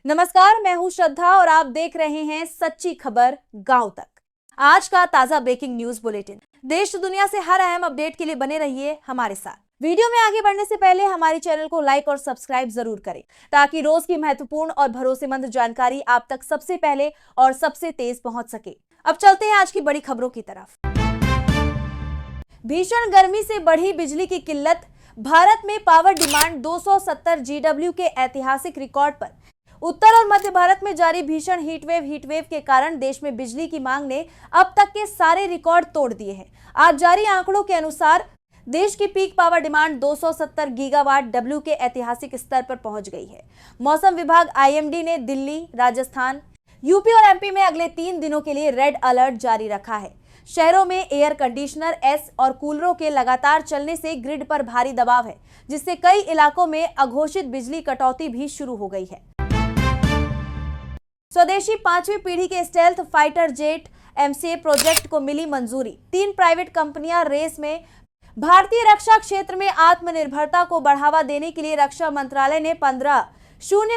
नमस्कार, मैं हूं श्रद्धा और आप देख रहे हैं सच्ची खबर गांव तक। आज का ताजा ब्रेकिंग न्यूज बुलेटिन। देश दुनिया से हर अहम अपडेट के लिए बने रहिए हमारे साथ। वीडियो में आगे बढ़ने से पहले हमारे चैनल को लाइक और सब्सक्राइब जरूर करें ताकि रोज की महत्वपूर्ण और भरोसेमंद जानकारी आप तक सबसे पहले और सबसे तेज पहुंच सके। अब चलते हैं आज की बड़ी खबरों की तरफ। भीषण गर्मी से बढ़ी बिजली की किल्लत। भारत में पावर डिमांड 270 GW के ऐतिहासिक रिकॉर्ड पर। उत्तर और मध्य भारत में जारी भीषण हीटवेव के कारण देश में बिजली की मांग ने अब तक के सारे रिकॉर्ड तोड़ दिए हैं। आज जारी आंकड़ों के अनुसार देश की peak power demand 270 gigawatt W के ऐतिहासिक स्तर पर पहुंच गई है। मौसम विभाग IMD ने दिल्ली, राजस्थान, यूपी और MP में अगले 3 दिनों के लिए रेड अलर्ट जारी रखा है। शहरों में एयर कंडीशनर, एस और कूलरों के लगातार चलने से ग्रिड पर भारी दबाव है, जिससे कई इलाकों में अघोषित बिजली कटौती भी शुरू हो गई है। स्वदेशी 5वीं पीढ़ी के stealth fighter jet MCA project को मिली मंजूरी। 3 प्राइवेट कंपनियां रेस में। भारतीय रक्षा क्षेत्र में आत्मनिर्भरता को बढ़ावा देने के लिए रक्षा मंत्रालय ने 15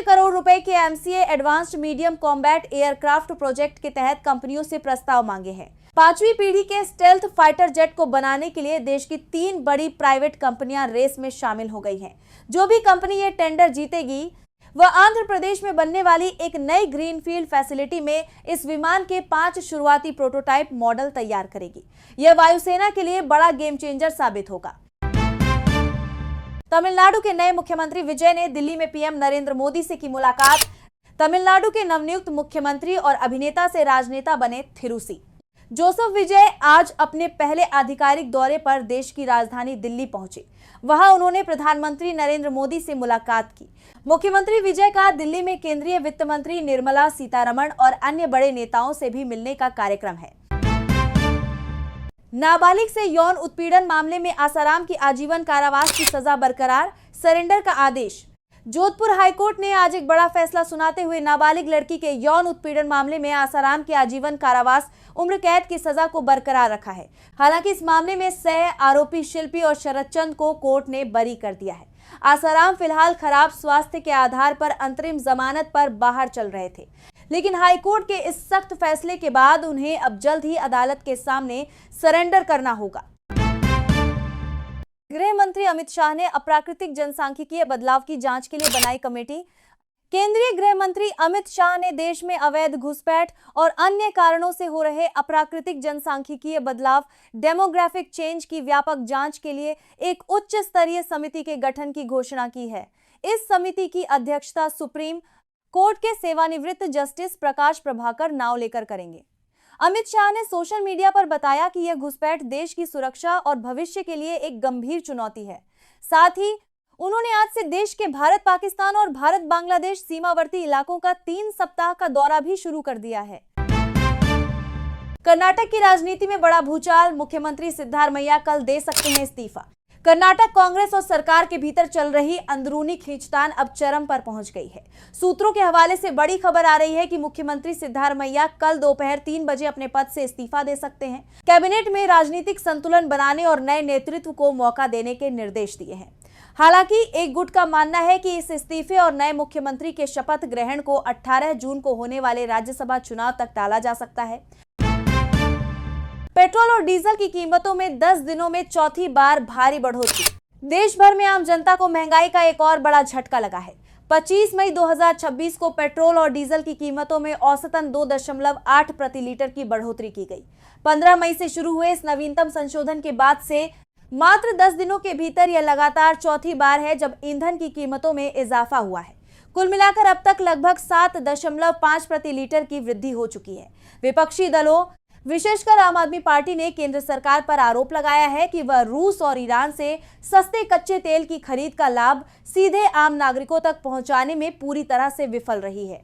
करोड़ रुपए के MCA advanced medium combat aircraft project के तहत कंपनियों से प्रस्ताव मांगे हैं। 5वीं पीढ़ी के स्टेल्थ फाइटर जेट को बनाने के लिए देश की 3 बड़ी प्राइवेट कंपनियां रेस में शामिल हो गई हैं। जो भी कंपनी ये टेंडर जीतेगी वह आंध्र प्रदेश में बनने वाली एक नई ग्रीनफील्ड फैसिलिटी में इस विमान के 5 शुरुआती प्रोटोटाइप मॉडल तैयार करेगी। यह वायुसेना के लिए बड़ा गेम चेंजर साबित होगा। तमिलनाडु के नए मुख्यमंत्री विजय ने दिल्ली में PM नरेंद्र मोदी से की मुलाकात। तमिलनाडु के नवनियुक्त मुख्यमंत्री और अभिनेता से राजनेता बने थिरुसी। जोसेफ विजय आज अपने पहले आधिकारिक दौरे पर देश की राजधानी दिल्ली पहुंचे। वहां उन्होंने प्रधानमंत्री नरेंद्र मोदी से मुलाकात की। मुख्यमंत्री विजय का दिल्ली में केंद्रीय वित्त मंत्री निर्मला सीतारमण और अन्य बड़े नेताओं से भी मिलने का कार्यक्रम है। नाबालिग से यौन उत्पीड़न मामले में आसाराम की आजीवन कारावास की सजा बरकरार, सरेंडर का आदेश। जोधपुर हाईकोर्ट ने आज एक बड़ा फैसला सुनाते हुए नाबालिग लड़की के यौन उत्पीड़न मामले में आसाराम के आजीवन कारावास उम्र कैद की सजा को बरकरार रखा है। हालांकि इस मामले में सह आरोपी शिल्पी और शरद चंद को कोर्ट ने बरी कर दिया है। आसाराम फिलहाल खराब स्वास्थ्य के आधार पर अंतरिम जमानत पर बाहर चल रहे थे, लेकिन हाईकोर्ट के इस सख्त फैसले के बाद उन्हें अब जल्द ही अदालत के सामने सरेंडर करना होगा। गृह मंत्री अमित शाह ने अप्राकृतिक जनसांख्यिकीय बदलाव की जांच के लिए बनाई कमेटी। केंद्रीय गृह मंत्री अमित शाह ने देश में अवैध घुसपैठ और अन्य कारणों से हो रहे अप्राकृतिक जनसांख्यिकीय बदलाव डेमोग्राफिक चेंज की व्यापक जांच के लिए एक उच्च स्तरीय समिति के गठन की घोषणा की है। इस समिति की अध्यक्षता सुप्रीम कोर्ट के सेवानिवृत्त जस्टिस प्रकाश प्रभाकर नाव लेकर करेंगे। अमित शाह ने सोशल मीडिया पर बताया कि यह घुसपैठ देश की सुरक्षा और भविष्य के लिए एक गंभीर चुनौती है। साथ ही उन्होंने आज से देश के भारत पाकिस्तान और भारत बांग्लादेश सीमावर्ती इलाकों का 3 सप्ताह का दौरा भी शुरू कर दिया है। कर्नाटक की राजनीति में बड़ा भूचाल। मुख्यमंत्री सिद्धारमैया कल दे सकते हैं इस्तीफा। कर्नाटक कांग्रेस और सरकार के भीतर चल रही अंदरूनी खींचतान अब चरम पर पहुंच गई है। सूत्रों के हवाले से बड़ी खबर आ रही है कि मुख्यमंत्री सिद्धारमैया कल दोपहर 3 बजे अपने पद से इस्तीफा दे सकते हैं। कैबिनेट में राजनीतिक संतुलन बनाने और नए नेतृत्व को मौका देने के निर्देश दिए हैं। हालांकि एक गुट का मानना है कि इस इस्तीफे और नए मुख्यमंत्री के शपथ ग्रहण को 18 जून को होने वाले राज्यसभा चुनाव तक टाला जा सकता है। पेट्रोल और डीजल की कीमतों में 10 दिनों में चौथी बार भारी बढ़ोतरी। देश भर में आम जनता को महंगाई का एक और बड़ा झटका लगा है। 25 मई 2026 को पेट्रोल और डीजल की कीमतों में औसतन 2.8 प्रति लीटर की बढ़ोतरी की गई। 15 मई से शुरू हुए इस नवीनतम संशोधन के बाद से मात्र 10 दिनों के भीतर यह लगातार चौथी बार है जब ईंधन की कीमतों में इजाफा हुआ है। कुल मिलाकर अब तक लगभग 7.5 प्रति लीटर की वृद्धि हो चुकी है। विपक्षी दलों विशेषकर आम आदमी पार्टी ने केंद्र सरकार पर आरोप लगाया है कि वह रूस और ईरान से सस्ते कच्चे तेल की खरीद का लाभ सीधे आम नागरिकों तक पहुंचाने में पूरी तरह से विफल रही है।